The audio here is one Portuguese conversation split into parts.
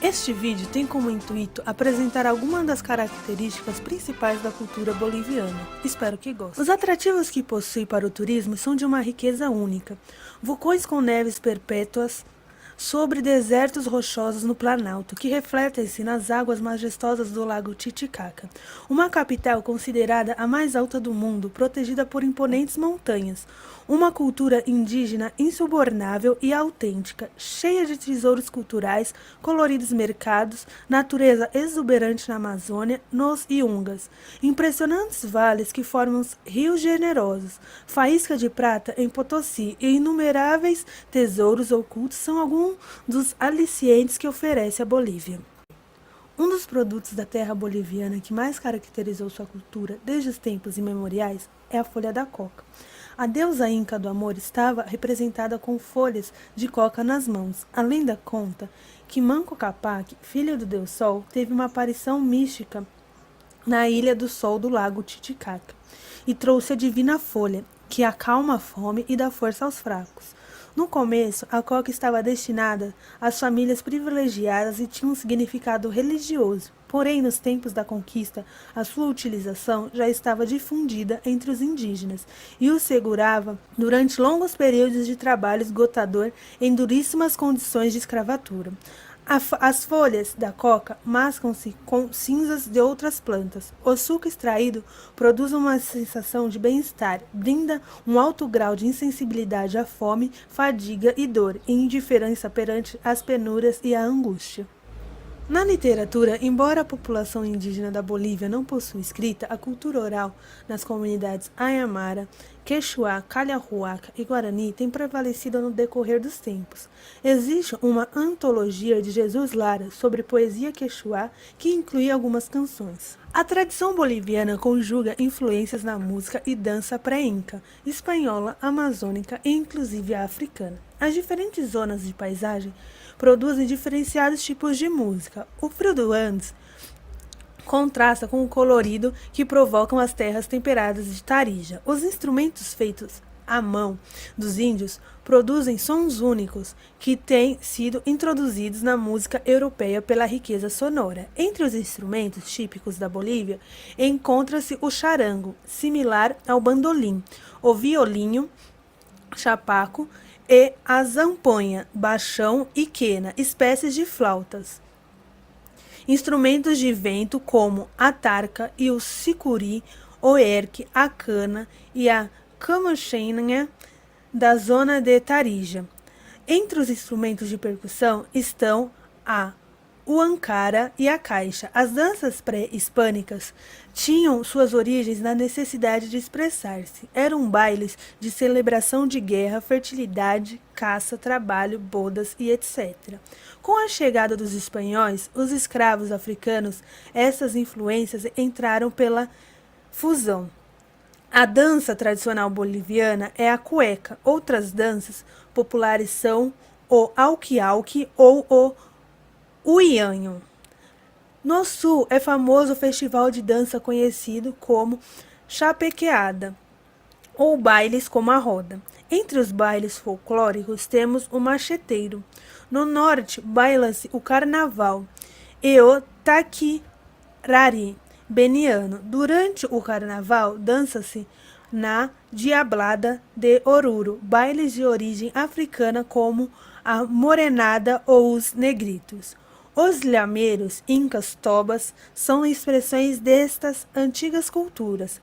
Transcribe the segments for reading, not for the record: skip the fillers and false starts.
Este vídeo tem como intuito apresentar algumas das características principais da cultura boliviana. Espero que gostem. Os atrativos que possui para o turismo são de uma riqueza única. Vulcões com neves perpétuas sobre desertos rochosos no Planalto, que refletem-se nas águas majestosas do Lago Titicaca. Uma capital considerada a mais alta do mundo, protegida por imponentes montanhas. Uma cultura indígena insubornável e autêntica, cheia de tesouros culturais, coloridos mercados, natureza exuberante na Amazônia, nos Iungas. Impressionantes vales que formam rios generosos, faísca de prata em Potosí e inumeráveis tesouros ocultos são alguns dos alicientes que oferece a Bolívia. Um dos produtos da terra boliviana que mais caracterizou sua cultura desde os tempos imemoriais é a folha da coca. A deusa inca do amor estava representada com folhas de coca nas mãos. A lenda conta que Manco Cápac, filho do deus Sol, teve uma aparição mística na Ilha do Sol do Lago Titicaca e trouxe a divina folha, que acalma a fome e dá força aos fracos. No começo, a coca estava destinada às famílias privilegiadas e tinha um significado religioso. Porém, nos tempos da conquista, a sua utilização já estava difundida entre os indígenas e os segurava durante longos períodos de trabalho esgotador em duríssimas condições de escravatura. As folhas da coca mascam-se com cinzas de outras plantas. O suco extraído produz uma sensação de bem-estar, brinda um alto grau de insensibilidade à fome, fadiga e dor, e indiferença perante as penúrias e a angústia. Na literatura, embora a população indígena da Bolívia não possua escrita, a cultura oral nas comunidades Aymara, Quechua, Calhahuaca e Guarani tem prevalecido no decorrer dos tempos. Existe uma antologia de Jesus Lara sobre poesia quechua que inclui algumas canções. A tradição boliviana conjuga influências na música e dança pré-inca, espanhola, amazônica e inclusive africana. As diferentes zonas de paisagem produzem diferenciados tipos de música. O frio do Andes contrasta com o colorido que provocam as terras temperadas de Tarija. Os instrumentos feitos à mão dos índios produzem sons únicos que têm sido introduzidos na música europeia pela riqueza sonora. Entre os instrumentos típicos da Bolívia encontra-se o charango, similar ao bandolim, o violinho, chapaco e a zamponha, baixão e quena, espécies de flautas. Instrumentos de vento como a tarca e o sicuri, o erque, a cana e a camuchinha da zona de Tarija. Entre os instrumentos de percussão estão o ancara e a caixa. As danças pré-hispânicas tinham suas origens na necessidade de expressar-se. Eram bailes de celebração de guerra, fertilidade, caça, trabalho, bodas e etc. Com a chegada dos espanhóis, os escravos africanos, essas influências entraram pela fusão. A dança tradicional boliviana é a cueca. Outras danças populares são o auque-auque ou o Uianho. No sul é famoso o festival de dança conhecido como chapequeada, ou bailes como a roda. Entre os bailes folclóricos temos o macheteiro. No norte baila-se o carnaval e o taquirari beniano. Durante o carnaval dança-se na diablada de Oruro, bailes de origem africana como a morenada ou os negritos. Os lhameiros, incas, tobas, são expressões destas antigas culturas.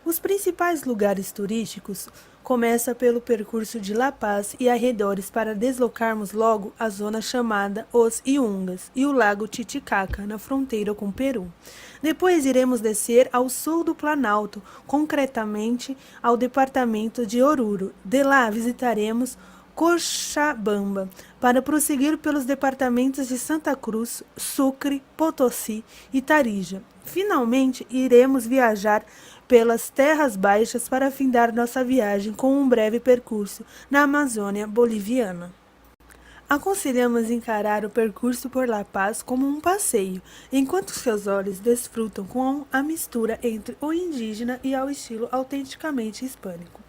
Os principais lugares turísticos começam pelo percurso de La Paz e arredores para deslocarmos logo a zona chamada Os Iungas e o Lago Titicaca, na fronteira com o Peru. Depois iremos descer ao sul do Planalto, concretamente ao departamento de Oruro. De lá visitaremos Cochabamba, para prosseguir pelos departamentos de Santa Cruz, Sucre, Potosí e Tarija. Finalmente, iremos viajar pelas terras baixas para findar nossa viagem com um breve percurso na Amazônia boliviana. Aconselhamos encarar o percurso por La Paz como um passeio, enquanto seus olhos desfrutam com a mistura entre o indígena e ao estilo autenticamente hispânico.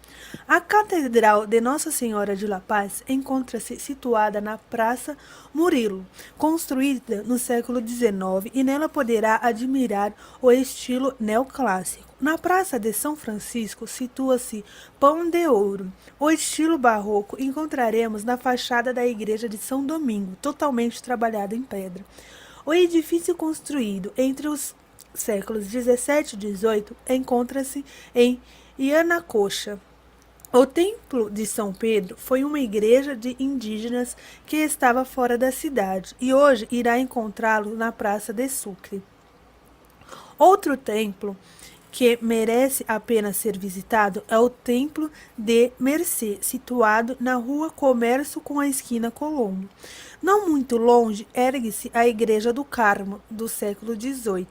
A Catedral de Nossa Senhora de La Paz encontra-se situada na Praça Murilo, construída no século XIX, e nela poderá admirar o estilo neoclássico. Na Praça de São Francisco situa-se Pão de Ouro. O estilo barroco encontraremos na fachada da Igreja de São Domingo, totalmente trabalhada em pedra. O edifício construído entre os séculos 17 e 18 encontra-se em Yanacocha. O Templo de São Pedro foi uma igreja de indígenas que estava fora da cidade, e hoje irá encontrá-lo na Praça de Sucre. Outro templo que merece a pena ser visitado é o Templo de Mercê, situado na Rua Comércio com a esquina Colombo. Não muito longe ergue-se a Igreja do Carmo, do século XVIII,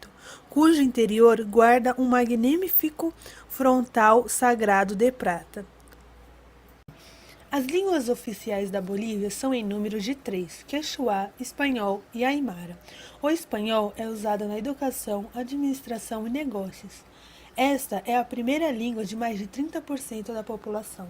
cujo interior guarda um magnífico frontal sagrado de prata. As línguas oficiais da Bolívia são em número de 3, quechua, espanhol e aimara. O espanhol é usado na educação, administração e negócios. Esta é a primeira língua de mais de 30% da população.